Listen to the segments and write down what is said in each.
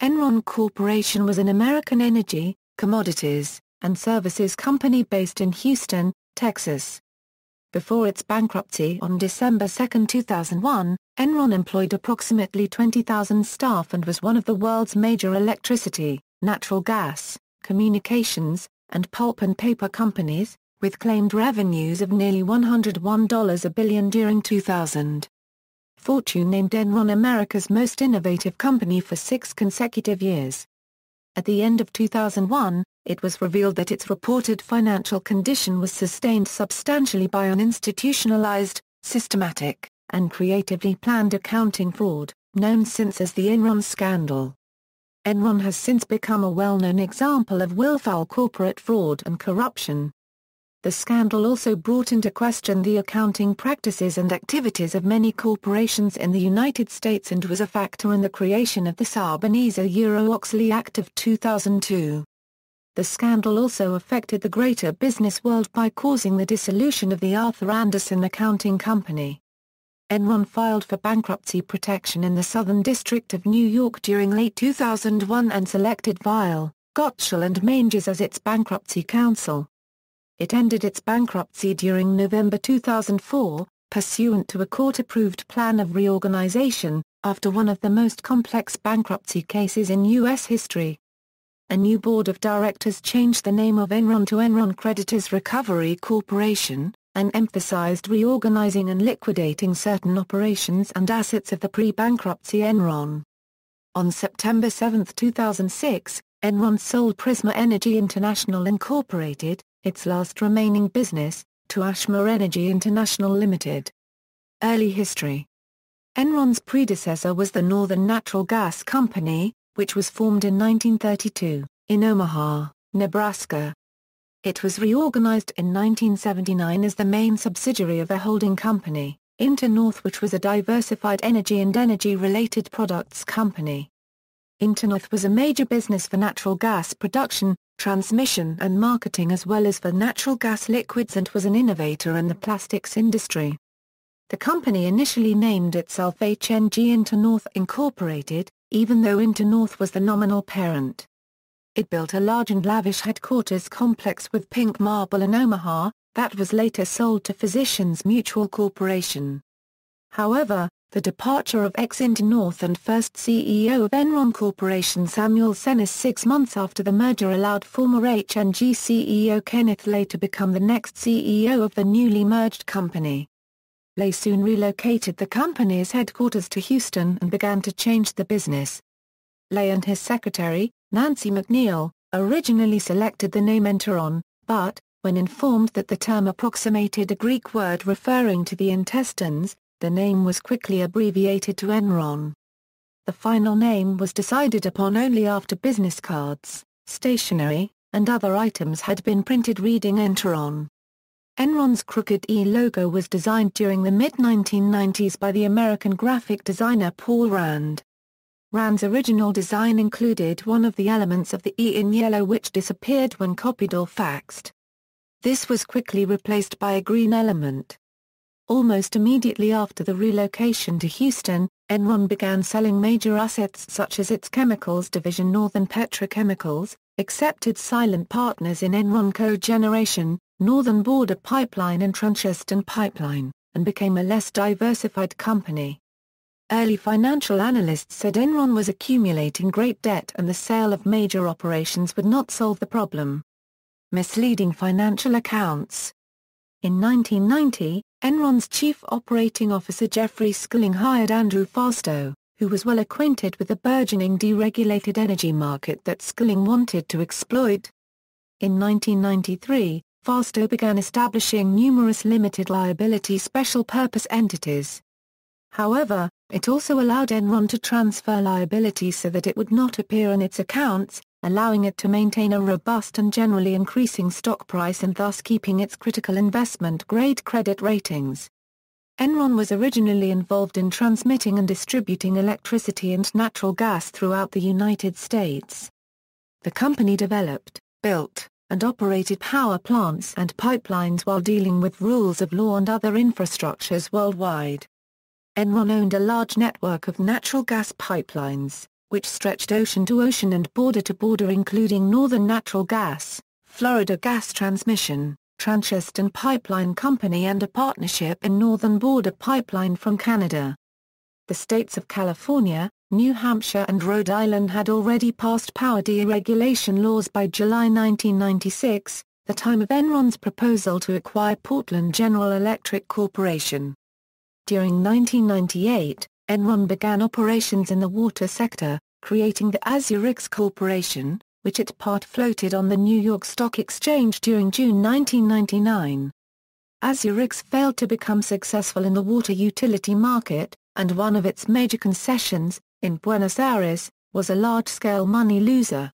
Enron Corporation was an American energy, commodities, and services company based in Houston, Texas. Before its bankruptcy on December 2, 2001, Enron employed approximately 20,000 staff and was one of the world's major electricity, natural gas, communications, and pulp and paper companies, with claimed revenues of nearly $101 billion during 2000. Fortune named Enron America's most innovative company for 6 consecutive years. At the end of 2001, it was revealed that its reported financial condition was sustained substantially by an institutionalized, systematic, and creatively planned accounting fraud, known since as the Enron scandal. Enron has since become a well-known example of willful corporate fraud and corruption. The scandal also brought into question the accounting practices and activities of many corporations in the United States and was a factor in the creation of the Sarbanes-Oxley Act of 2002. The scandal also affected the greater business world by causing the dissolution of the Arthur Andersen accounting company. Enron filed for bankruptcy protection in the Southern District of New York during late 2001 and selected Weil, Gotshal and Manges as its bankruptcy counsel. It ended its bankruptcy during November 2004, pursuant to a court-approved plan of reorganization, after one of the most complex bankruptcy cases in U.S. history. A new board of directors changed the name of Enron to Enron Creditors Recovery Corporation, and emphasized reorganizing and liquidating certain operations and assets of the pre-bankruptcy Enron. On September 7, 2006, Enron sold Prisma Energy International Incorporated, its last remaining business, to Ashmore Energy International Limited. Early history. Enron's predecessor was the Northern Natural Gas Company, which was formed in 1932, in Omaha, Nebraska. It was reorganized in 1979 as the main subsidiary of the holding company, Internorth, which was a diversified energy and energy-related products company. Internorth was a major business for natural gas production, transmission and marketing as well as for natural gas liquids and was an innovator in the plastics industry. The company initially named itself HNG Internorth Incorporated, even though Internorth was the nominal parent. It built a large and lavish headquarters complex with pink marble in Omaha, that was later sold to Physicians Mutual Corporation. However, the departure of ex-Internorth and first CEO of Enron Corporation Samuel Senes 6 months after the merger allowed former HNG CEO Kenneth Lay to become the next CEO of the newly merged company. Lay soon relocated the company's headquarters to Houston and began to change the business. Lay and his secretary, Nancy McNeil, originally selected the name Enron, but, when informed that the term approximated a Greek word referring to the intestines, the name was quickly abbreviated to Enron. The final name was decided upon only after business cards, stationery, and other items had been printed reading Enron. Enron's crooked E logo was designed during the mid-1990s by the American graphic designer Paul Rand. Rand's original design included one of the elements of the E in yellow which disappeared when copied or faxed. This was quickly replaced by a green element. Almost immediately after the relocation to Houston, Enron began selling major assets such as its chemicals division Northern Petrochemicals, accepted silent partners in Enron Cogeneration, Northern Border Pipeline and Transwestern Pipeline, and became a less diversified company. Early financial analysts said Enron was accumulating great debt and the sale of major operations would not solve the problem. Misleading financial accounts. In 1990, Enron's chief operating officer Jeffrey Skilling hired Andrew Fastow, who was well acquainted with the burgeoning deregulated energy market that Skilling wanted to exploit. In 1993, Fastow began establishing numerous limited liability special-purpose entities. However, it also allowed Enron to transfer liabilities so that it would not appear in its accounts, allowing it to maintain a robust and generally increasing stock price and thus keeping its critical investment-grade credit ratings. Enron was originally involved in transmitting and distributing electricity and natural gas throughout the United States. The company developed, built, and operated power plants and pipelines while dealing with rules of law and other infrastructures worldwide. Enron owned a large network of natural gas pipelines, which stretched ocean to ocean and border to border, including Northern Natural Gas, Florida Gas Transmission, Transwestern Pipeline Company, and a partnership in Northern Border Pipeline from Canada. The states of California, New Hampshire and Rhode Island had already passed power deregulation laws by July 1996, the time of Enron's proposal to acquire Portland General Electric Corporation. During 1998, Enron began operations in the water sector, creating the Azurix Corporation, which it part floated on the New York Stock Exchange during June 1999. Azurix failed to become successful in the water utility market, and one of its major concessions, in Buenos Aires, was a large-scale money loser.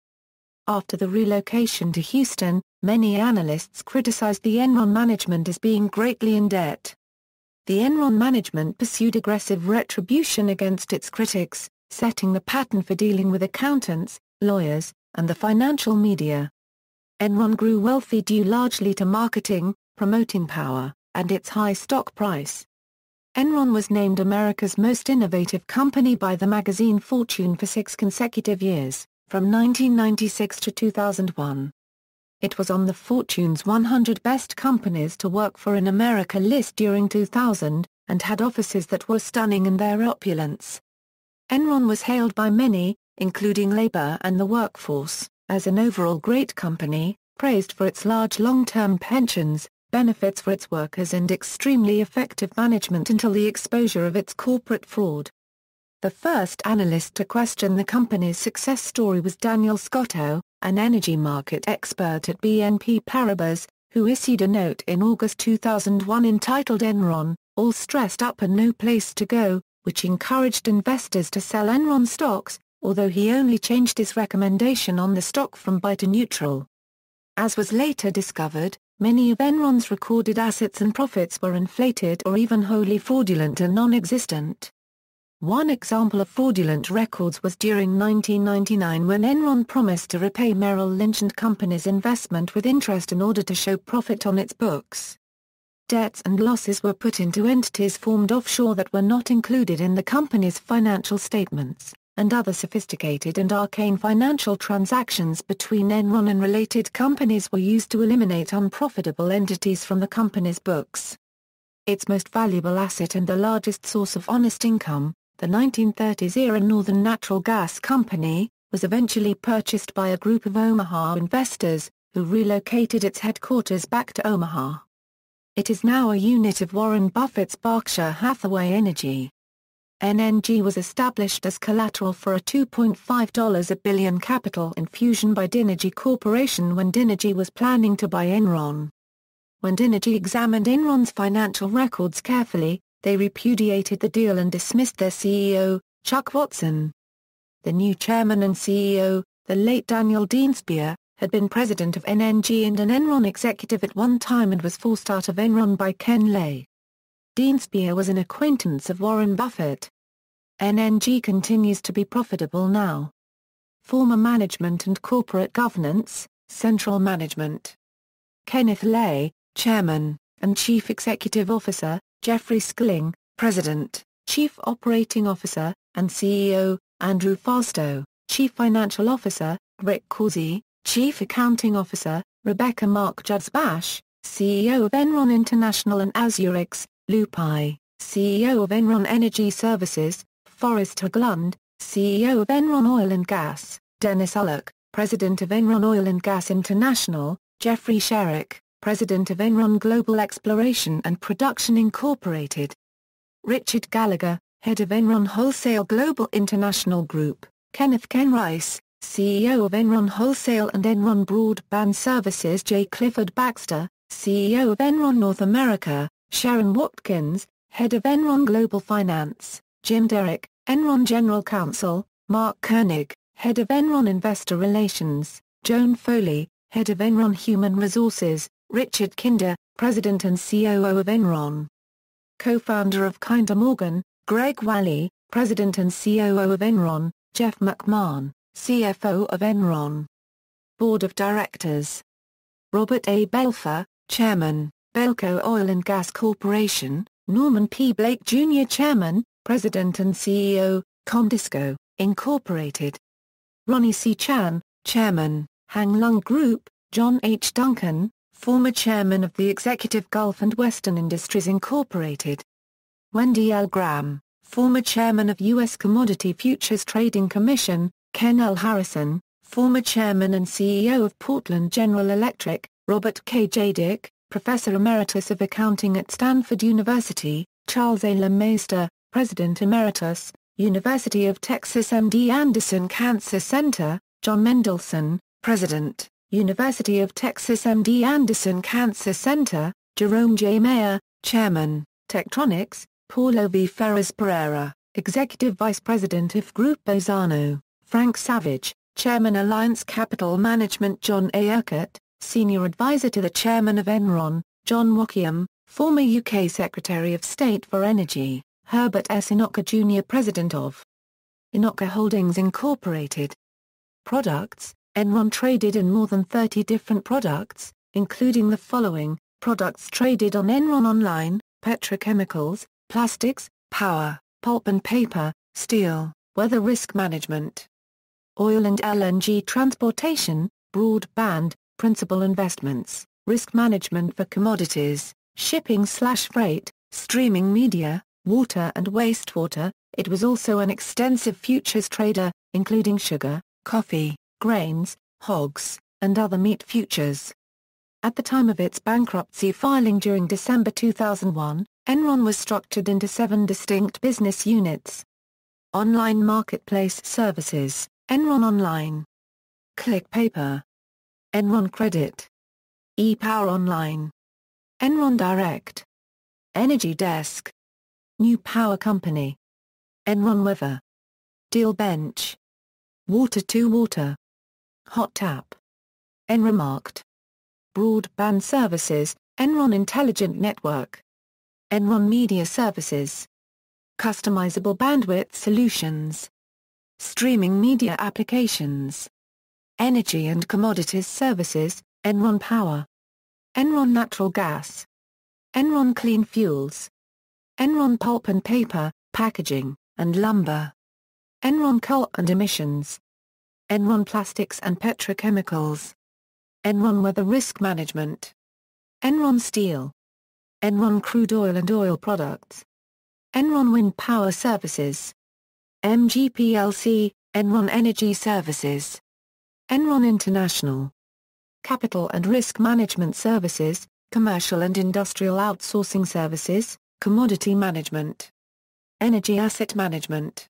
After the relocation to Houston, many analysts criticized the Enron management as being greatly in debt. The Enron management pursued aggressive retribution against its critics, setting the pattern for dealing with accountants, lawyers, and the financial media. Enron grew wealthy due largely to marketing, promoting power, and its high stock price. Enron was named America's most innovative company by the magazine Fortune for 6 consecutive years, from 1996 to 2001. It was on the Fortune's 100 Best Companies to Work For in America list during 2000, and had offices that were stunning in their opulence. Enron was hailed by many, including labor and the workforce, as an overall great company, praised for its large long-term pensions, benefits for its workers, and extremely effective management until the exposure of its corporate fraud. The first analyst to question the company's success story was Daniel Scotto, an energy market expert at BNP Paribas, who issued a note in August 2001 entitled Enron, All Stressed Up and No Place to Go, which encouraged investors to sell Enron stocks, although he only changed his recommendation on the stock from buy to neutral. As was later discovered, many of Enron's recorded assets and profits were inflated or even wholly fraudulent and non-existent. One example of fraudulent records was during 1999 when Enron promised to repay Merrill Lynch and Company's investment with interest in order to show profit on its books. Debts and losses were put into entities formed offshore that were not included in the company's financial statements, and other sophisticated and arcane financial transactions between Enron and related companies were used to eliminate unprofitable entities from the company's books. Its most valuable asset and the largest source of honest income, the 1930s-era Northern Natural Gas Company, was eventually purchased by a group of Omaha investors, who relocated its headquarters back to Omaha. It is now a unit of Warren Buffett's Berkshire Hathaway Energy. NNG was established as collateral for a $2.5 billion capital infusion by Dinergy Corporation when Dinergy was planning to buy Enron. When Dinergy examined Enron's financial records carefully, they repudiated the deal and dismissed their CEO, Chuck Watson. The new chairman and CEO, the late Daniel Deanspear, had been president of NNG and an Enron executive at one time and was forced out of Enron by Ken Lay. Deanspear was an acquaintance of Warren Buffett. NNG continues to be profitable now. Former management and corporate governance, central management. Kenneth Lay, Chairman, and Chief Executive Officer, Jeffrey Skilling, President, Chief Operating Officer, and CEO, Andrew Fastow, Chief Financial Officer, Rick Causey, Chief Accounting Officer, Rebecca Mark Judsbash, CEO of Enron International and Azurix, Lou Pai, CEO of Enron Energy Services, Forrest Haglund, CEO of Enron Oil and Gas, Dennis Ulloch, President of Enron Oil and Gas International, Jeffrey Sherrick, President of Enron Global Exploration and Production Incorporated. Richard Gallagher, Head of Enron Wholesale Global International Group, Kenneth Ken Rice, CEO of Enron Wholesale and Enron Broadband Services, J. Clifford Baxter, CEO of Enron North America, Sharon Watkins, Head of Enron Global Finance, Jim Derrick, Enron General Counsel, Mark Koenig, Head of Enron Investor Relations, Joan Foley, Head of Enron Human Resources, Richard Kinder, President and COO of Enron. Co-founder of Kinder Morgan, Greg Wally, President and COO of Enron, Jeff McMahon, CFO of Enron. Board of Directors. Robert A. Belfer, Chairman, Belco Oil and Gas Corporation, Norman P. Blake Jr. Chairman, President and CEO, Comdisco, Incorporated. Ronnie C. Chan, Chairman, Hang Lung Group. John H. Duncan, former Chairman of the Executive Gulf and Western Industries Incorporated. Wendy L. Graham, former Chairman of U.S. Commodity Futures Trading Commission. Ken L. Harrison, former Chairman and CEO of Portland General Electric. Robert K. Jadick, Professor Emeritus of Accounting at Stanford University. Charles A. LeMaster, President Emeritus, University of Texas MD Anderson Cancer Center. John Mendelsohn, President, University of Texas MD Anderson Cancer Center. Jerome J. Mayer, Chairman, Tektronix. Paulo V. Ferraz Pereira, Executive Vice President of Grupo Zano. Frank Savage, Chairman Alliance Capital Management. John A. Urquhart, Senior Advisor to the Chairman of Enron. John Waukeam, former UK Secretary of State for Energy. Herbert S. Inoka Jr. President of Inoka Holdings Incorporated. Products: Enron traded in more than 30 different products, including the following: products traded on Enron Online: petrochemicals, plastics, power, pulp and paper, steel, weather risk management, oil and LNG transportation, broadband, principal investments, risk management for commodities, shipping/freight, streaming media, water and wastewater. It was also an extensive futures trader, including sugar, coffee, grains, hogs, and other meat futures. At the time of its bankruptcy filing during December 2001, Enron was structured into 7 distinct business units. Online marketplace services: Enron Online, Click Paper, Enron Credit, ePower Online, Enron Direct, Energy Desk, New Power Company, Enron Weather, Deal Bench, Water2Water, Hot Tap, Enromarkt. Broadband services: Enron Intelligent Network, Enron Media Services, Customizable Bandwidth Solutions, Streaming Media Applications, Energy and Commodities Services: Enron Power, Enron Natural Gas, Enron Clean Fuels, Enron Pulp and Paper, Packaging, and Lumber, Enron Coal and Emissions, Enron Plastics and Petrochemicals, Enron Weather Risk Management, Enron Steel, Enron Crude Oil and Oil Products, Enron Wind Power Services, MGPLC, Enron Energy Services, Enron International, Capital and Risk Management Services, Commercial and Industrial Outsourcing Services, Commodity Management, Energy Asset Management,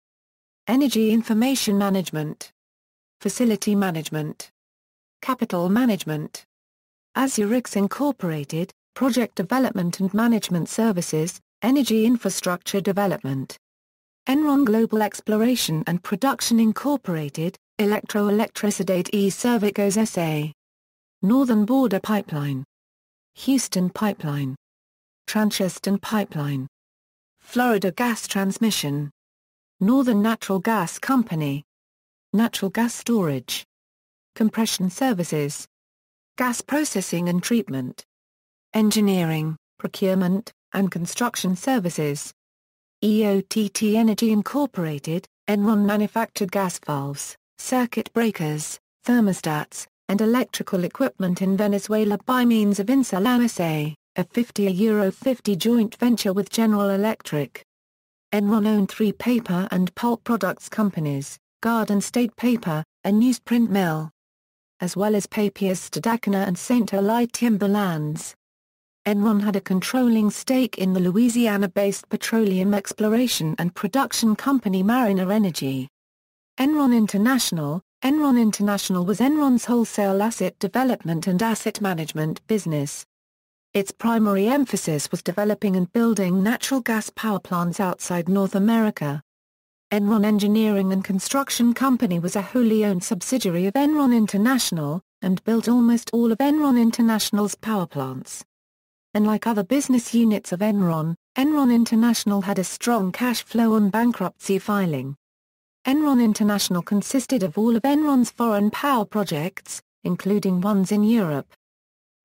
Energy Information Management, Facility Management, Capital Management, Azurix Incorporated, Project Development and Management Services, Energy Infrastructure Development, Enron Global Exploration and Production Incorporated, Electroelectricidade e Servicos S.A., Northern Border Pipeline, Houston Pipeline, Transition Pipeline, Florida Gas Transmission, Northern Natural Gas Company, Natural Gas Storage, Compression Services, Gas Processing and Treatment, Engineering, Procurement, and Construction Services, EOTT Energy Incorporated, Enron manufactured gas valves, circuit breakers, thermostats, and electrical equipment in Venezuela by means of Insulan S.A., a €50 joint venture with General Electric. Enron owned 3 paper and pulp products companies, Garden State Paper, a newsprint mill, as well as Papiers Stadacona and St. Eli Timberlands. Enron had a controlling stake in the Louisiana-based petroleum exploration and production company Mariner Energy. Enron International was Enron's wholesale asset development and asset management business. Its primary emphasis was developing and building natural gas power plants outside North America. Enron Engineering and Construction Company was a wholly owned subsidiary of Enron International, and built almost all of Enron International's power plants. Unlike other business units of Enron, Enron International had a strong cash flow on bankruptcy filing. Enron International consisted of all of Enron's foreign power projects, including ones in Europe.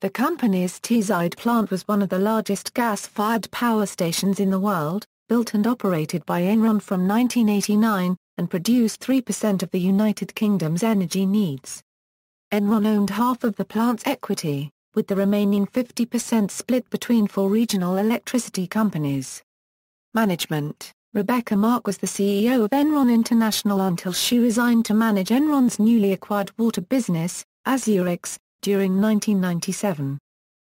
The company's Teesside plant was one of the largest gas-fired power stations in the world, built and operated by Enron from 1989, and produce 3% of the United Kingdom's energy needs. Enron owned half of the plant's equity, with the remaining 50% split between 4 regional electricity companies. Management: Rebecca Mark was the CEO of Enron International until she resigned to manage Enron's newly acquired water business, Azurix, during 1997.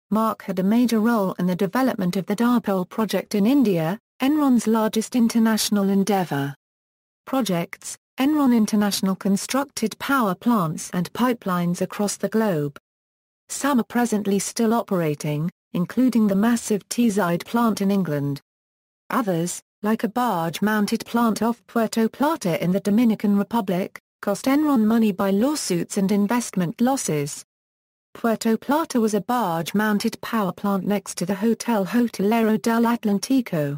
Mark had a major role in the development of the Dipole project in India, Enron's largest international endeavor. Projects: Enron International constructed power plants and pipelines across the globe. Some are presently still operating, including the massive Teesside plant in England. Others, like a barge-mounted plant off Puerto Plata in the Dominican Republic, cost Enron money by lawsuits and investment losses. Puerto Plata was a barge-mounted power plant next to the Hotel Hotelero del Atlantico.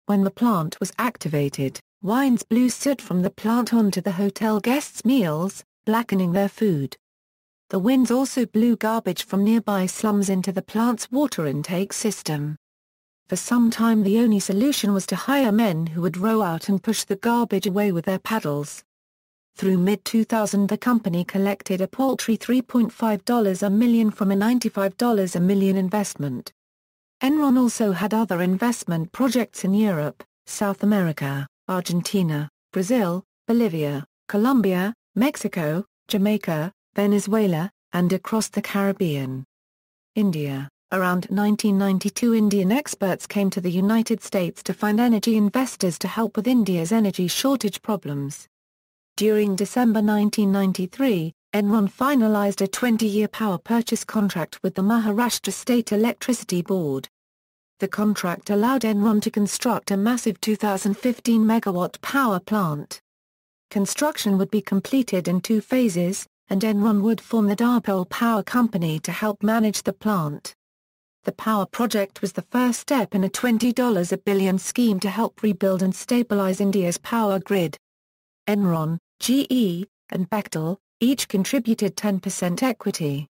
When the plant was activated, winds blew soot from the plant onto the hotel guests' meals, blackening their food. The winds also blew garbage from nearby slums into the plant's water intake system. For some time the only solution was to hire men who would row out and push the garbage away with their paddles. Through mid-2000 the company collected a paltry $3.5 a million from a $95 a million investment. Enron also had other investment projects in Europe, South America, Argentina, Brazil, Bolivia, Colombia, Mexico, Jamaica, Venezuela, and across the Caribbean. India. Around 1992 Indian experts came to the United States to find energy investors to help with India's energy shortage problems. During December 1993, Enron finalized a 20-year power purchase contract with the Maharashtra State Electricity Board. The contract allowed Enron to construct a massive 2,015-megawatt power plant. Construction would be completed in 2 phases, and Enron would form the Dipole Power Company to help manage the plant. The power project was the first step in a $20 a billion scheme to help rebuild and stabilize India's power grid. Enron, GE, and Bechtel, each contributed 10% equity.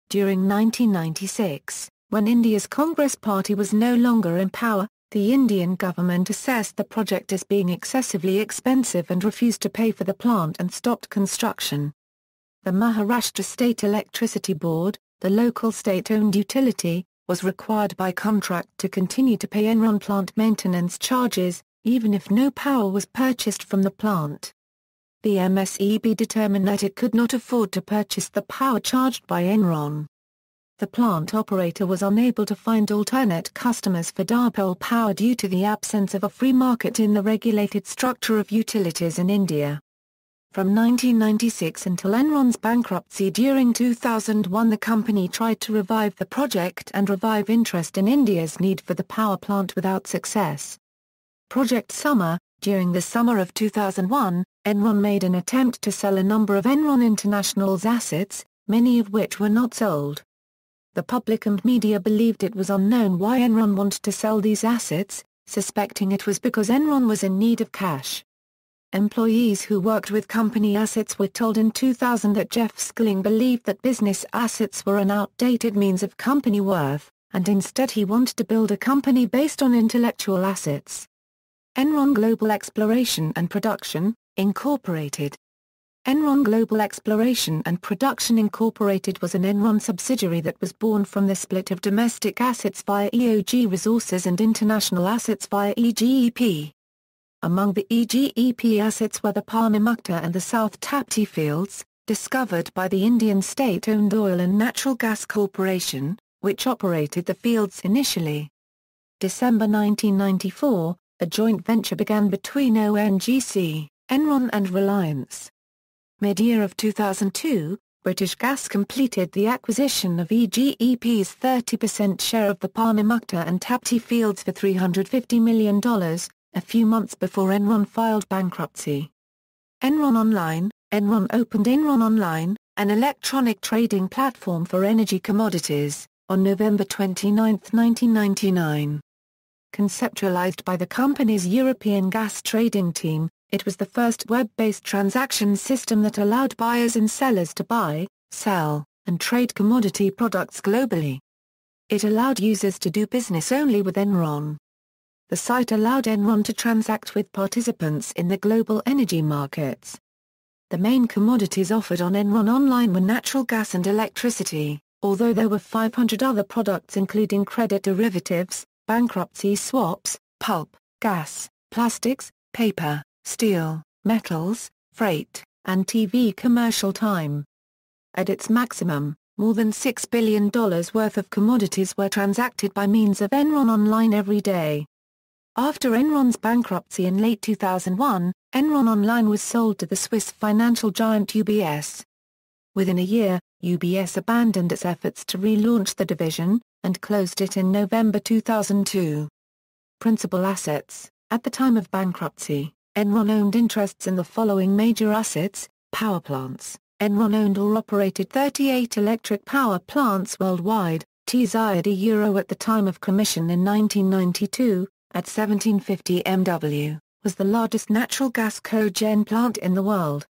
During 1996, when India's Congress Party was no longer in power, the Indian government assessed the project as being excessively expensive and refused to pay for the plant and stopped construction. The Maharashtra State Electricity Board, the local state-owned utility, was required by contract to continue to pay Enron plant maintenance charges, even if no power was purchased from the plant. The MSEB determined that it could not afford to purchase the power charged by Enron. The plant operator was unable to find alternate customers for Dipole power due to the absence of a free market in the regulated structure of utilities in India. From 1996 until Enron's bankruptcy during 2001 the company tried to revive the project and revive interest in India's need for the power plant without success. Project Summer: during the summer of 2001, Enron made an attempt to sell a number of Enron International's assets, many of which were not sold. The public and media believed it was unknown why Enron wanted to sell these assets, suspecting it was because Enron was in need of cash. Employees who worked with company assets were told in 2000 that Jeff Skilling believed that business assets were an outdated means of company worth, and instead he wanted to build a company based on intellectual assets. Enron Global Exploration and Production, Incorporated. Enron Global Exploration and Production Incorporated was an Enron subsidiary that was born from the split of domestic assets via EOG Resources and international assets via EGEP. Among the EGEP assets were the Palmamukta and the South Tapti fields, discovered by the Indian state-owned Oil and Natural Gas Corporation, which operated the fields initially. December 1994, a joint venture began between ONGC, Enron and Reliance. Mid-year of 2002, British Gas completed the acquisition of EGEP's 30% share of the Palmamukta and Tapti fields for $350 million, a few months before Enron filed bankruptcy. Enron Online. Enron opened Enron Online, an electronic trading platform for energy commodities, on November 29, 1999. Conceptualized by the company's European gas trading team, it was the first web-based transaction system that allowed buyers and sellers to buy, sell, and trade commodity products globally. It allowed users to do business only with Enron. The site allowed Enron to transact with participants in the global energy markets. The main commodities offered on Enron Online were natural gas and electricity, although there were 500 other products including credit derivatives, bankruptcy swaps, pulp, gas, plastics, paper, steel, metals, freight, and TV commercial time. At its maximum, more than $6 billion worth of commodities were transacted by means of Enron Online every day. After Enron's bankruptcy in late 2001, Enron Online was sold to the Swiss financial giant UBS. Within a year, UBS abandoned its efforts to relaunch the division, and closed it in November 2002. Principal assets. At the time of bankruptcy, Enron owned interests in the following major assets: power plants. Enron owned or operated 38 electric power plants worldwide. €1 at the time of commission in 1992, at 1750 MW, was the largest natural gas cogen plant in the world.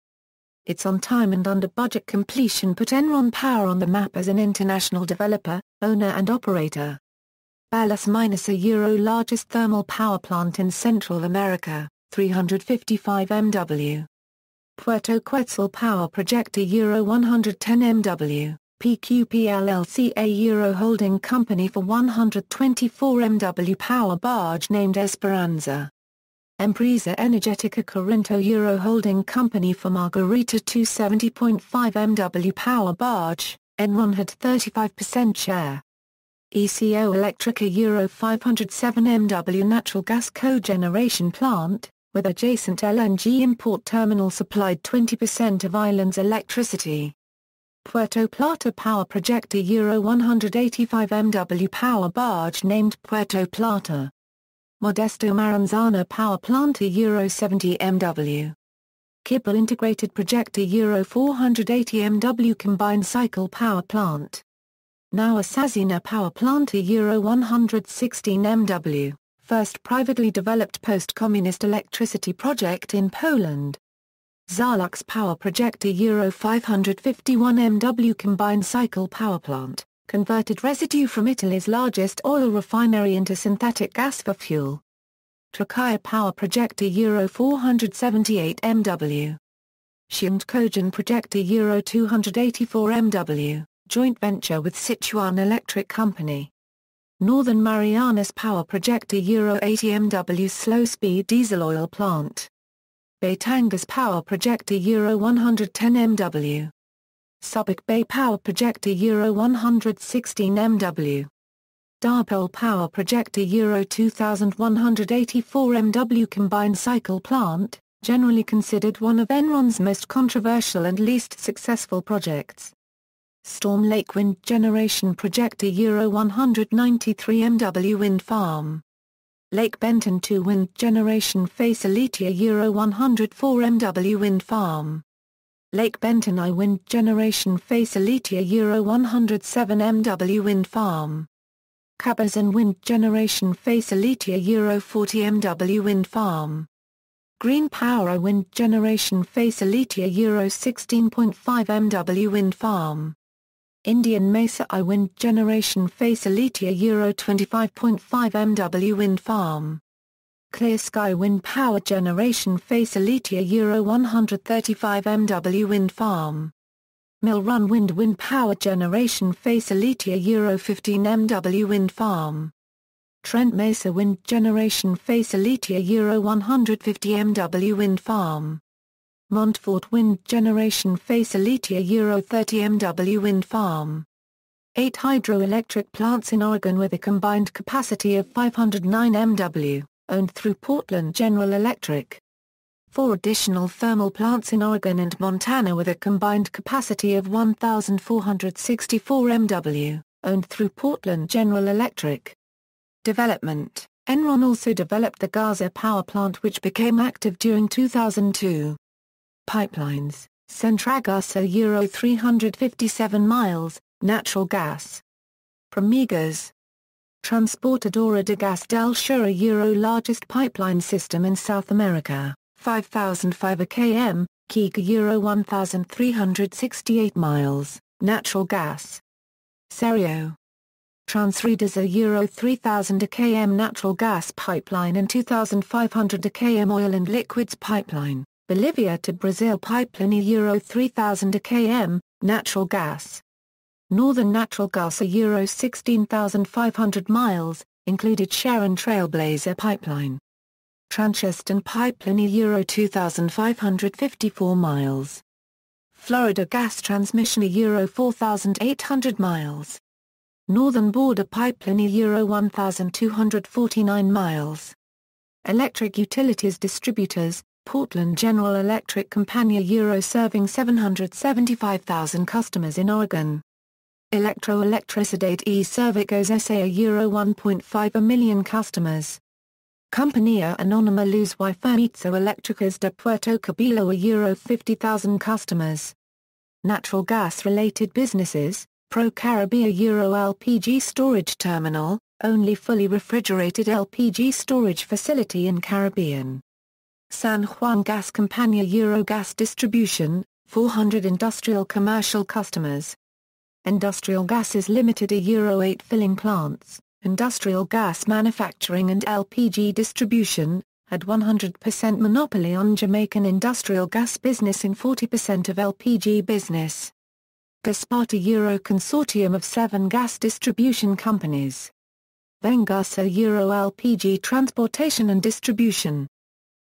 Its on-time and under-budget completion put Enron Power on the map as an international developer, owner and operator. Ballas €, largest thermal power plant in Central America, 355 MW. Puerto Quetzal Power Project €110 MW, PQP LLC a holding company for 124 MW power barge named Esperanza. Empresa Energetica Corinto holding company for Margarita 270.5 MW power barge. Enron had 35% share. ECO Electrica 507 MW natural gas cogeneration plant, with adjacent LNG import terminal supplied 20% of island's electricity. Puerto Plata Power Project €185 MW power barge named Puerto Plata. Modesto Maranzana Power Plant €70 MW. Kibble Integrated Project €480 MW combined cycle power plant. Nowa Sazina Power Plant €116 MW, first privately developed post-communist electricity project in Poland. Zalux Power Project €551 MW combined cycle power plant, converted residue from Italy's largest oil refinery into synthetic gas for fuel. Trakia Power Project €478 MW. Shimt Cogen Project €284 MW, joint venture with Sichuan Electric Company. Northern Marianas Power Project €80 MW slow-speed diesel oil plant. Batangas Power Project €110 MW. Subic Bay Power Project €116 MW. Dapol Power Project €2184 MW combined cycle plant, generally considered one of Enron's most controversial and least successful projects. Storm Lake Wind Generation Project €193 MW wind farm. Lake Benton 2 Wind Generation Facility €104 MW wind farm. Lake Benton I Wind Generation Facility €107 MW wind farm. Cabazon Wind Generation Facility €40 MW wind farm. Green Power I Wind Generation Facility €16.5 MW wind farm. Indian Mesa I Wind Generation Facility €25.5 MW wind farm. Clear Sky Wind Power Generation Facility €135 MW wind farm. Mill Run Wind Power Generation Facility €15 MW wind farm. Trent Mesa Wind Generation Facility €150 MW wind farm. Montfort Wind Generation Facility €30 MW wind farm. 8 hydroelectric plants in Oregon with a combined capacity of 509 MW, owned through Portland General Electric. 4 additional thermal plants in Oregon and Montana with a combined capacity of 1,464 MW, owned through Portland General Electric. Development. Enron also developed the Gaza power plant which became active during 2002. Pipelines. Centragasa €357 miles, natural gas. Promigas. Transportadora de Gas del Sur largest pipeline system in South America, 5,005 km, Kiga 1,368 miles, natural gas. Serio. Transread a Euro 3000 km natural gas pipeline and 2500 km oil and liquids pipeline. Bolivia to Brazil pipeline Euro 3000 km, natural gas. Northern Natural Gas Euro 16,500 miles, included Sharon Trailblazer pipeline. Trancheston pipeline Euro 2,554 miles. Florida Gas Transmission Euro 4,800 miles. Northern Border pipeline Euro 1,249 miles. Electric Utilities Distributors, Portland General Electric Company Euro serving 775,000 customers in Oregon. Electricidade e Serviços SA Euro 1.5 million customers. Companhia Anônima Luz y Fomento Elétricas de Puerto Cabello Euro 50,000 customers. Natural gas-related businesses, Pro Caribbean Euro LPG storage terminal, only fully refrigerated LPG storage facility in Caribbean. San Juan Gas Compañía Euro Gas Distribution, 400 industrial commercial customers. Industrial Gases Limited Euro 8 filling plants, industrial gas manufacturing and LPG distribution, had 100% monopoly on Jamaican industrial gas business and 40% of LPG business. Gaspata Euro consortium of 7 gas distribution companies. Vengasa Euro LPG transportation and distribution.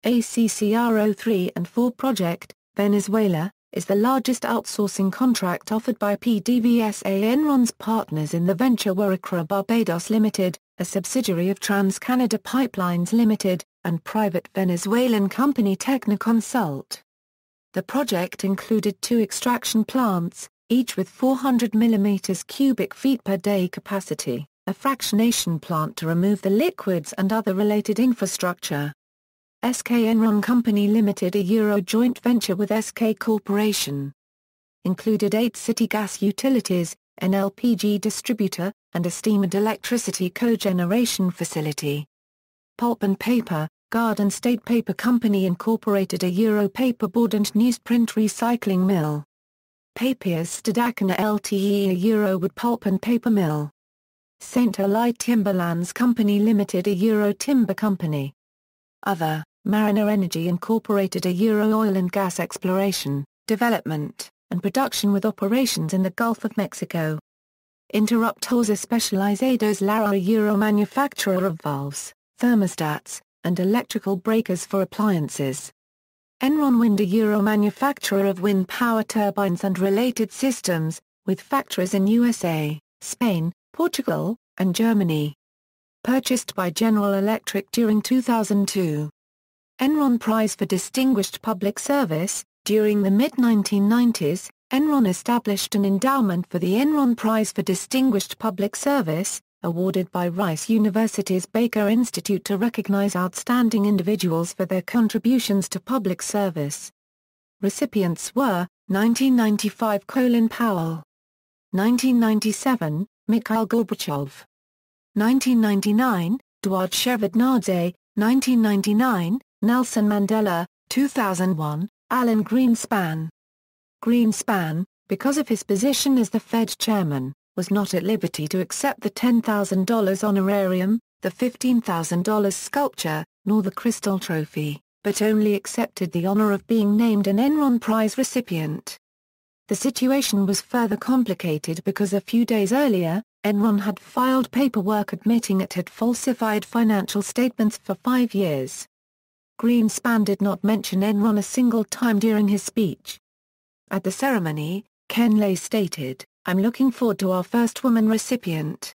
ACCRO 3 and 4 project, Venezuela, is the largest outsourcing contract offered by PDVSA. Enron's partners in the venture were Accra Barbados Limited, a subsidiary of TransCanada Pipelines Limited, and private Venezuelan company Technoconsult. The project included 2 extraction plants, each with 400 mm cubic feet per day capacity, a fractionation plant to remove the liquids and other related infrastructure. SK Enron Company Limited a Euro joint venture with SK Corporation. Included 8 city gas utilities, an LPG distributor, and a steam and electricity cogeneration facility. Pulp and Paper, Garden State Paper Company Incorporated a Euro paperboard and newsprint recycling mill. Papiers Stadacana Ltd a Euro wood pulp and paper mill. St. Eli Timberlands Company Limited a Euro timber company. Other, Mariner Energy Incorporated a Euro oil and gas exploration, development, and production with operations in the Gulf of Mexico. Interruptores Especializados Lara a Euro manufacturer of valves, thermostats, and electrical breakers for appliances. Enron Wind a Euro manufacturer of wind power turbines and related systems, with factories in USA, Spain, Portugal, and Germany. Purchased by General Electric during 2002. Enron Prize for Distinguished Public Service. During the mid-1990s, Enron established an endowment for the Enron Prize for Distinguished Public Service, awarded by Rice University's Baker Institute to recognize outstanding individuals for their contributions to public service. Recipients were, 1995 Colin Powell. 1997, Mikhail Gorbachev. 1999, Eduard Shevardnadze, 1999, Nelson Mandela, 2001, Alan Greenspan. Greenspan, because of his position as the Fed chairman, was not at liberty to accept the $10,000 honorarium, the $15,000 sculpture, nor the Crystal Trophy, but only accepted the honor of being named an Enron Prize recipient. The situation was further complicated because a few days earlier, Enron had filed paperwork admitting it had falsified financial statements for 5 years. Greenspan did not mention Enron a single time during his speech. At the ceremony, Ken Lay stated, "I'm looking forward to our first woman recipient."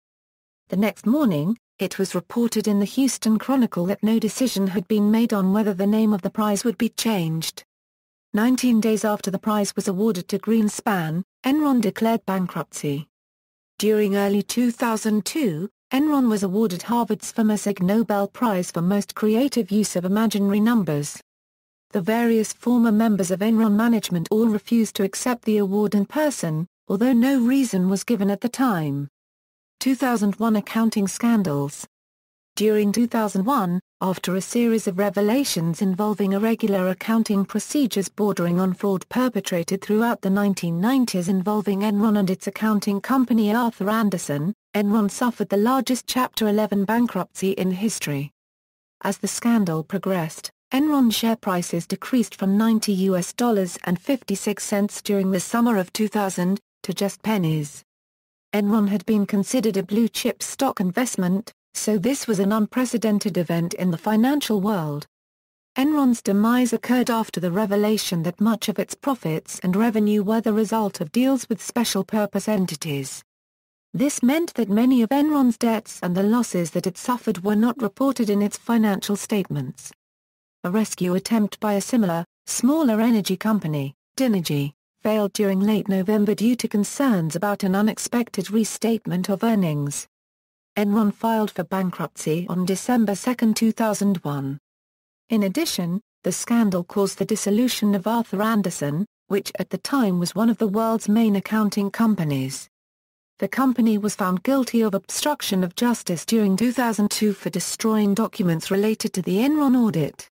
The next morning, it was reported in the Houston Chronicle that no decision had been made on whether the name of the prize would be changed. 19 days after the prize was awarded to Greenspan, Enron declared bankruptcy. During early 2002, Enron was awarded Harvard's famous Ig Nobel Prize for Most Creative Use of Imaginary Numbers. The various former members of Enron management all refused to accept the award in person, although no reason was given at the time. 2001 accounting scandals. During 2001, after a series of revelations involving irregular accounting procedures bordering on fraud perpetrated throughout the 1990s involving Enron and its accounting company Arthur Andersen, Enron suffered the largest Chapter 11 bankruptcy in history. As the scandal progressed, Enron share prices decreased from $90.56 during the summer of 2000, to just pennies. Enron had been considered a blue-chip stock investment, so this was an unprecedented event in the financial world. Enron's demise occurred after the revelation that much of its profits and revenue were the result of deals with special-purpose entities. This meant that many of Enron's debts and the losses that it suffered were not reported in its financial statements. A rescue attempt by a similar, smaller energy company, Dynegy, failed during late November due to concerns about an unexpected restatement of earnings. Enron filed for bankruptcy on December 2, 2001. In addition, the scandal caused the dissolution of Arthur Andersen, which at the time was one of the world's main accounting companies. The company was found guilty of obstruction of justice during 2002 for destroying documents related to the Enron audit.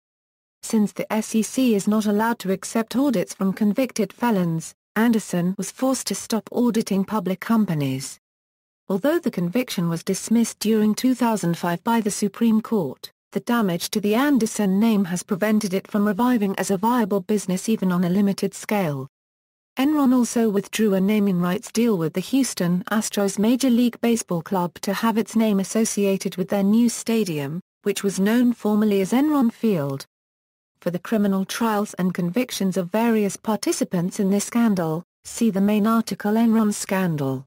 Since the SEC is not allowed to accept audits from convicted felons, Andersen was forced to stop auditing public companies. Although the conviction was dismissed during 2005 by the Supreme Court, the damage to the Andersen name has prevented it from reviving as a viable business even on a limited scale. Enron also withdrew a naming rights deal with the Houston Astros Major League Baseball club to have its name associated with their new stadium, which was known formerly as Enron Field. For the criminal trials and convictions of various participants in this scandal, see the main article Enron Scandal.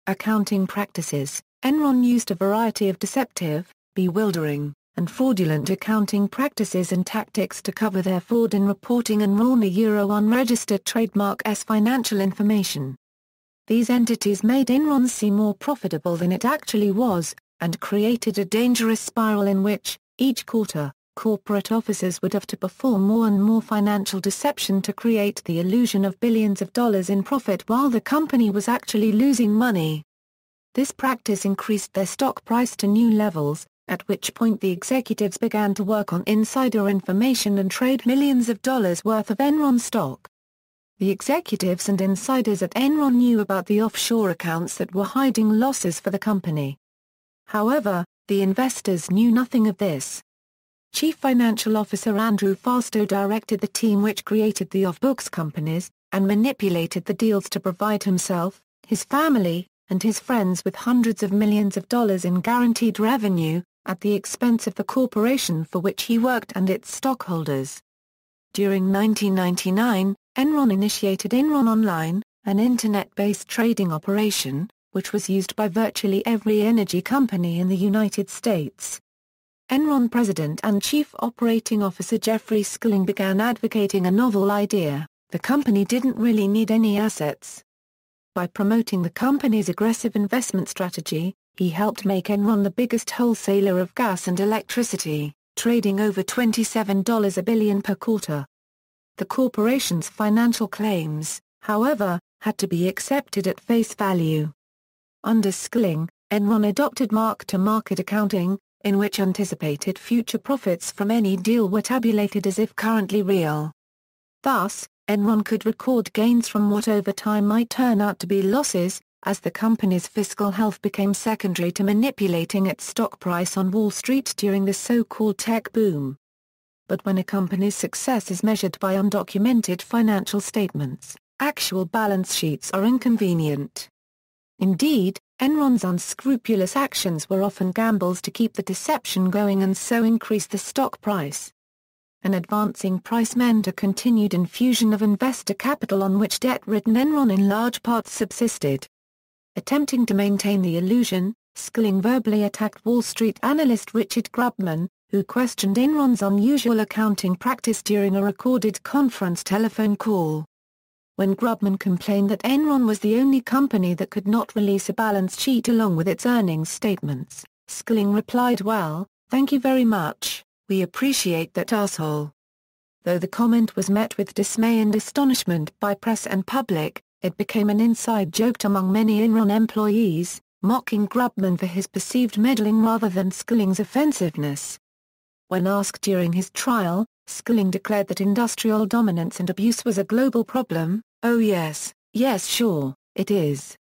Accounting practices. Enron used a variety of deceptive, bewildering, and fraudulent accounting practices and tactics to cover their fraud in reporting Enron unregistered trademark as financial information. These entities made Enron seem more profitable than it actually was, and created a dangerous spiral in which, each quarter, corporate officers would have to perform more and more financial deception to create the illusion of billions of dollars in profit while the company was actually losing money. This practice increased their stock price to new levels, at which point the executives began to work on insider information and trade millions of dollars worth of Enron stock. The executives and insiders at Enron knew about the offshore accounts that were hiding losses for the company. However, the investors knew nothing of this. Chief Financial Officer Andrew Fastow directed the team which created the off-books companies, and manipulated the deals to provide himself, his family, and his friends with hundreds of millions of dollars in guaranteed revenue, at the expense of the corporation for which he worked and its stockholders. During 1999, Enron initiated Enron Online, an internet-based trading operation, which was used by virtually every energy company in the United States. Enron President and Chief Operating Officer Jeffrey Skilling began advocating a novel idea: the company didn't really need any assets. By promoting the company's aggressive investment strategy, he helped make Enron the biggest wholesaler of gas and electricity, trading over $27 a billion per quarter. The corporation's financial claims, however, had to be accepted at face value. Under Skilling, Enron adopted mark-to-market accounting, in which anticipated future profits from any deal were tabulated as if currently real. Thus, Enron could record gains from what over time might turn out to be losses, as the company's fiscal health became secondary to manipulating its stock price on Wall Street during the so-called tech boom. But when a company's success is measured by undocumented financial statements, actual balance sheets are inconvenient. Indeed, Enron's unscrupulous actions were often gambles to keep the deception going and so increase the stock price. An advancing price meant a continued infusion of investor capital on which debt-ridden Enron in large part subsisted. Attempting to maintain the illusion, Skilling verbally attacked Wall Street analyst Richard Grubman, who questioned Enron's unusual accounting practice during a recorded conference telephone call. When Grubman complained that Enron was the only company that could not release a balance sheet along with its earnings statements, Skilling replied, "Well, thank you very much, we appreciate that asshole." Though the comment was met with dismay and astonishment by press and public, it became an inside joke among many Enron employees, mocking Grubman for his perceived meddling rather than Skilling's offensiveness. When asked during his trial, Skilling declared that industrial dominance and abuse was a global problem. "Oh yes, sure, it is."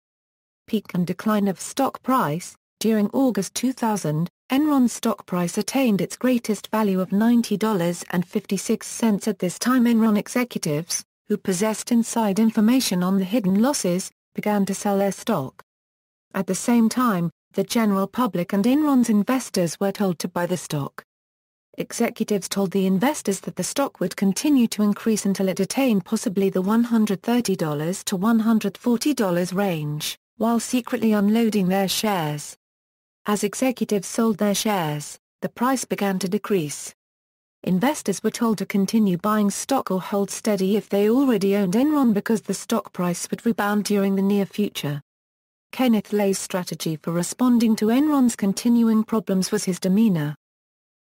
Peak and decline of stock price. During August 2000, Enron's stock price attained its greatest value of $90.56. At this time Enron executives, who possessed inside information on the hidden losses, began to sell their stock. At the same time, the general public and Enron's investors were told to buy the stock. Executives told the investors that the stock would continue to increase until it attained possibly the $130 to $140 range, while secretly unloading their shares. As executives sold their shares, the price began to decrease. Investors were told to continue buying stock or hold steady if they already owned Enron because the stock price would rebound during the near future. Kenneth Lay's strategy for responding to Enron's continuing problems was his demeanor.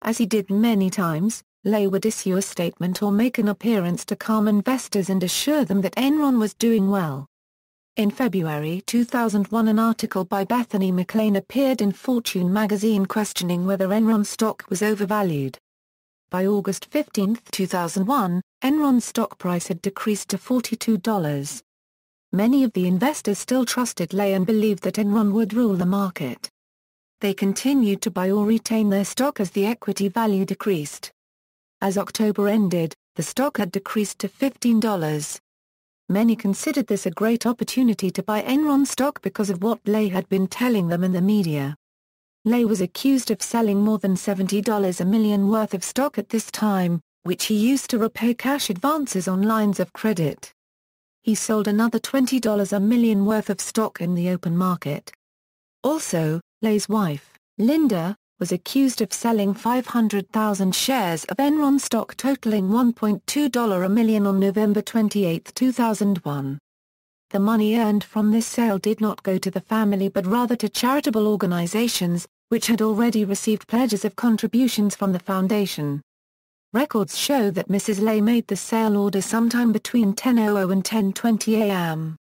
As he did many times, Lay would issue a statement or make an appearance to calm investors and assure them that Enron was doing well. In February 2001, an article by Bethany McLean appeared in Fortune magazine questioning whether Enron stock was overvalued. By August 15, 2001, Enron's stock price had decreased to $42. Many of the investors still trusted Lay and believed that Enron would rule the market. They continued to buy or retain their stock as the equity value decreased. As October ended, the stock had decreased to $15. Many considered this a great opportunity to buy Enron stock because of what Lay had been telling them in the media. Lay was accused of selling more than $70 a million worth of stock at this time, which he used to repay cash advances on lines of credit. He sold another $20 a million worth of stock in the open market. Also, Lay's wife, Linda, was accused of selling 500,000 shares of Enron stock totaling $1.2 a million on November 28, 2001. The money earned from this sale did not go to the family but rather to charitable organizations, which had already received pledges of contributions from the foundation. Records show that Mrs. Lay made the sale order sometime between 10:00 and 10:20 a.m.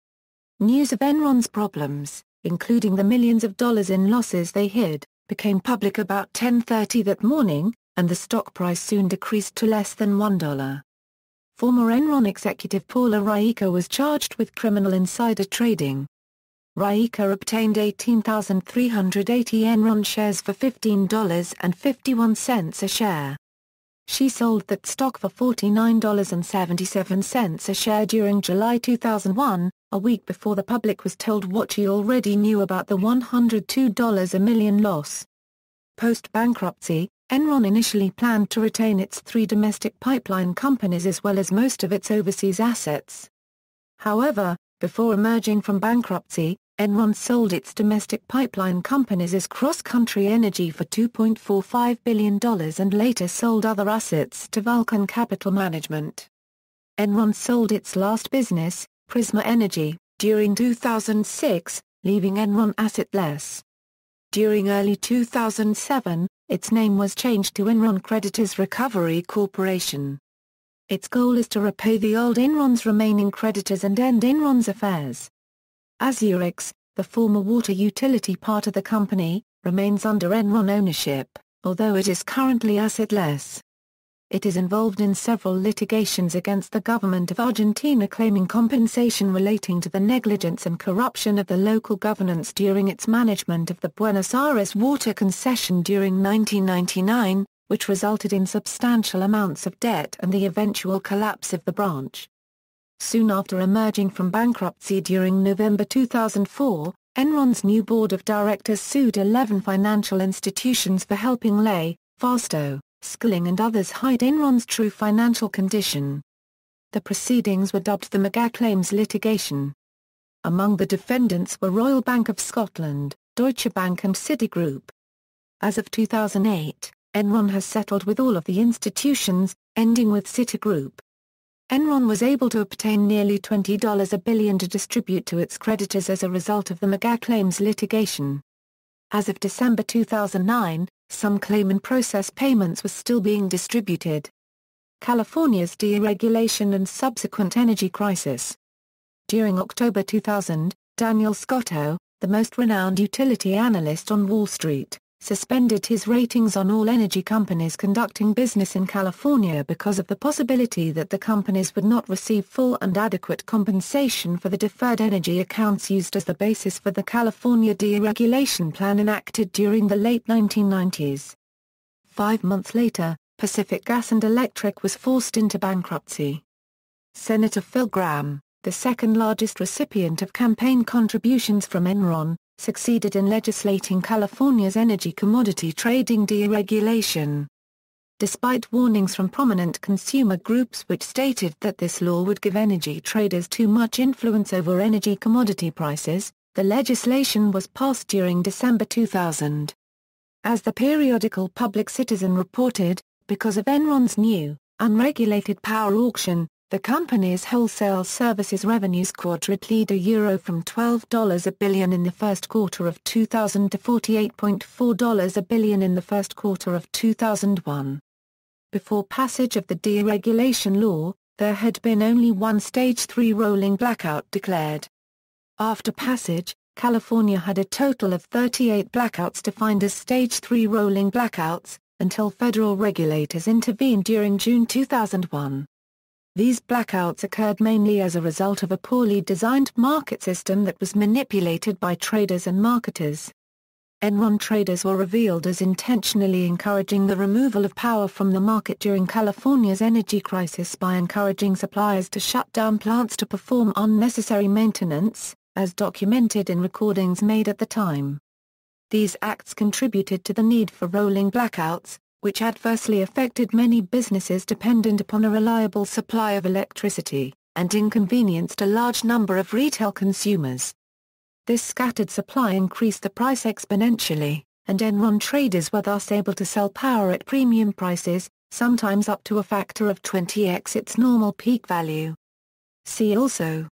News of Enron's problems, including the millions of dollars in losses they hid, became public about 10:30 that morning, and the stock price soon decreased to less than $1. Former Enron executive Paula Raika was charged with criminal insider trading. Raika obtained 18,380 Enron shares for $15.51 a share. She sold that stock for $49.77 a share during July 2001, a week before the public was told what she already knew about the $102 a million loss. Post-bankruptcy, Enron initially planned to retain its 3 domestic pipeline companies as well as most of its overseas assets. However, before emerging from bankruptcy, Enron sold its domestic pipeline companies as Cross Country Energy for $2.45 billion and later sold other assets to Vulcan Capital Management. Enron sold its last business, Prisma Energy, during 2006, leaving Enron assetless. During early 2007, its name was changed to Enron Creditors Recovery Corporation. Its goal is to repay the old Enron's remaining creditors and end Enron's affairs. Azurix, the former water utility part of the company, remains under Enron ownership, although it is currently assetless. It is involved in several litigations against the government of Argentina claiming compensation relating to the negligence and corruption of the local governance during its management of the Buenos Aires water concession during 1999, which resulted in substantial amounts of debt and the eventual collapse of the branch. Soon after emerging from bankruptcy during November 2004, Enron's new board of directors sued 11 financial institutions for helping Lay, Fasto, Skilling and others hide Enron's true financial condition. The proceedings were dubbed the Mega Claims litigation. Among the defendants were Royal Bank of Scotland, Deutsche Bank and Citigroup. As of 2008, Enron has settled with all of the institutions, ending with Citigroup. Enron was able to obtain nearly $20 billion to distribute to its creditors as a result of the Mega Claims litigation. As of December 2009, some claim-in-process payments were still being distributed. California's deregulation and subsequent energy crisis. During October 2000, Daniel Scotto, the most renowned utility analyst on Wall Street, suspended his ratings on all energy companies conducting business in California because of the possibility that the companies would not receive full and adequate compensation for the deferred energy accounts used as the basis for the California deregulation plan enacted during the late 1990s. 5 months later, Pacific Gas and Electric was forced into bankruptcy. Senator Phil Gramm, the second largest recipient of campaign contributions from Enron, succeeded in legislating California's energy commodity trading deregulation. Despite warnings from prominent consumer groups which stated that this law would give energy traders too much influence over energy commodity prices, the legislation was passed during December 2000. As the periodical Public Citizen reported, because of Enron's new, unregulated power auction, the company's wholesale services revenues quadrupled euro from $12 a billion in the first quarter of 2000 to $48.4 a billion in the first quarter of 2001. Before passage of the deregulation law, there had been only one Stage 3 rolling blackout declared. After passage, California had a total of 38 blackouts defined as Stage 3 rolling blackouts, until federal regulators intervened during June 2001. These blackouts occurred mainly as a result of a poorly designed market system that was manipulated by traders and marketers. Enron traders were revealed as intentionally encouraging the removal of power from the market during California's energy crisis by encouraging suppliers to shut down plants to perform unnecessary maintenance, as documented in recordings made at the time. These acts contributed to the need for rolling blackouts, which adversely affected many businesses dependent upon a reliable supply of electricity, and inconvenienced a large number of retail consumers. This scattered supply increased the price exponentially, and Enron traders were thus able to sell power at premium prices, sometimes up to a factor of 20x its normal peak value. See also: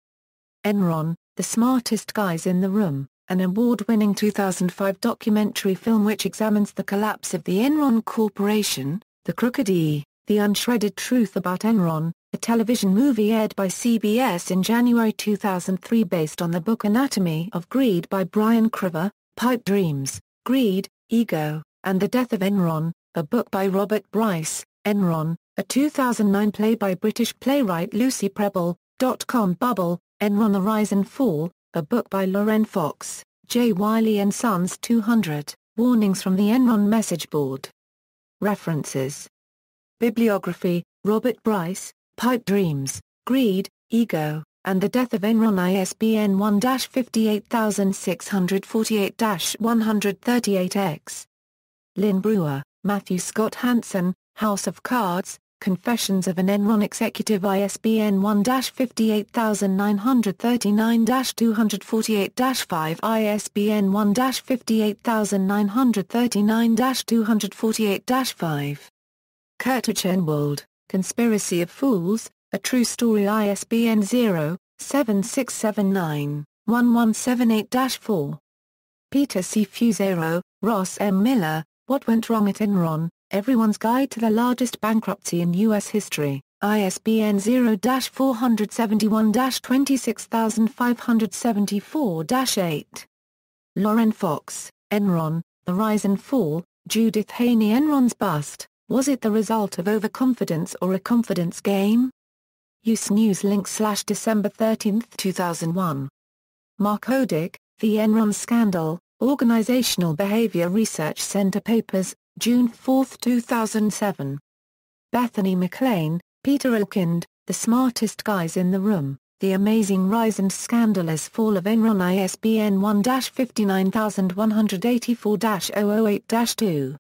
Enron, The Smartest Guys in the Room, an award-winning 2005 documentary film which examines the collapse of the Enron Corporation, The Crooked E, The Unshredded Truth About Enron, a television movie aired by CBS in January 2003 based on the book Anatomy of Greed by Brian Kriver, Pipe Dreams, Greed, Ego, and the Death of Enron, a book by Robert Bryce, Enron, a 2009 play by British playwright Lucy Prebble, Bubble, Enron The Rise and Fall, a book by Loren Fox, J. Wiley and Sons 200, Warnings from the Enron Message Board. References. Bibliography, Robert Bryce, Pipe Dreams, Greed, Ego, and the Death of Enron ISBN 1-58648-138X. Lynn Brewer, Matthew Scott Hansen, House of Cards, Confessions of an Enron Executive ISBN 1-58939-248-5 ISBN 1-58939-248-5. Kurt Uchenwald, Conspiracy of Fools, A True Story ISBN 0-7679-1178-4. Peter C. Fusaro, Ross M. Miller, What Went Wrong at Enron? Everyone's Guide to the Largest Bankruptcy in U.S. History, ISBN 0-471-26574-8. Loren Fox, Enron, The Rise and Fall, Judith Haney. Enron's Bust, Was it the result of overconfidence or a confidence game? Use News link /December 13, 2001. Mark Odick, The Enron Scandal, Organizational Behavior Research Center Papers, June 4, 2007. Bethany McLean, Peter Elkind, The Smartest Guys in the Room, The Amazing Rise and Scandalous Fall of Enron ISBN 1-59184-008-2.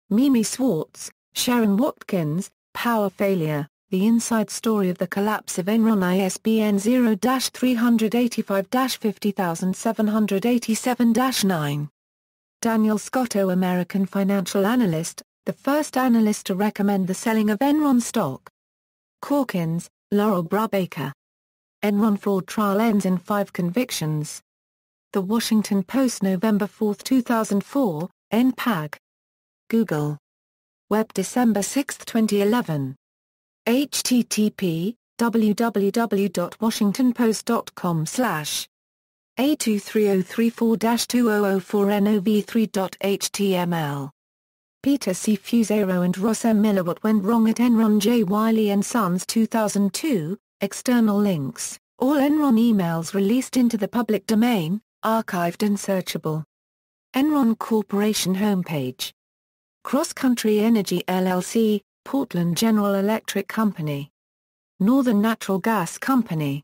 Mimi Swartz, Sharon Watkins, Power Failure, The Inside Story of the Collapse of Enron ISBN 0-385-50787-9. Daniel Scotto, American financial analyst, the first analyst to recommend the selling of Enron stock. Corkins, Laurel Brubaker. Enron fraud trial ends in 5 convictions. The Washington Post, November 4, 2004, NPAG. Google. Web, December 6, 2011. http://www.washingtonpost.com/ A23034-2004 Peter C. Fusaro and Ross M. Miller. What Went Wrong at Enron? J. Wiley & Sons 2002. External links. All Enron emails released into the public domain, archived and searchable. Enron Corporation homepage. Cross Country Energy LLC, Portland General Electric Company. Northern Natural Gas Company.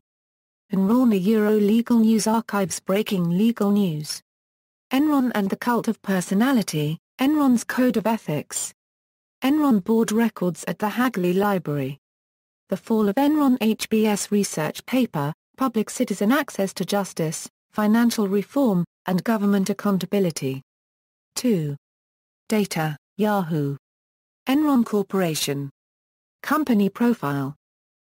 Enron Legal News Archives. Breaking legal news. Enron and the Cult of Personality, Enron's Code of Ethics. Enron Board Records at the Hagley Library. The Fall of Enron. HBS Research Paper, Public Citizen Access to Justice, Financial Reform, and Government Accountability. 2. Data, Yahoo. Enron Corporation. Company Profile.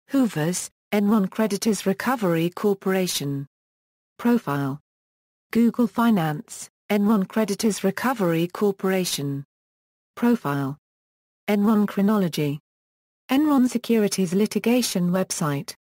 Hoover's, Enron Creditors Recovery Corporation. Profile. Google Finance, Enron Creditors Recovery Corporation. Profile. Enron Chronology. Enron Securities Litigation website.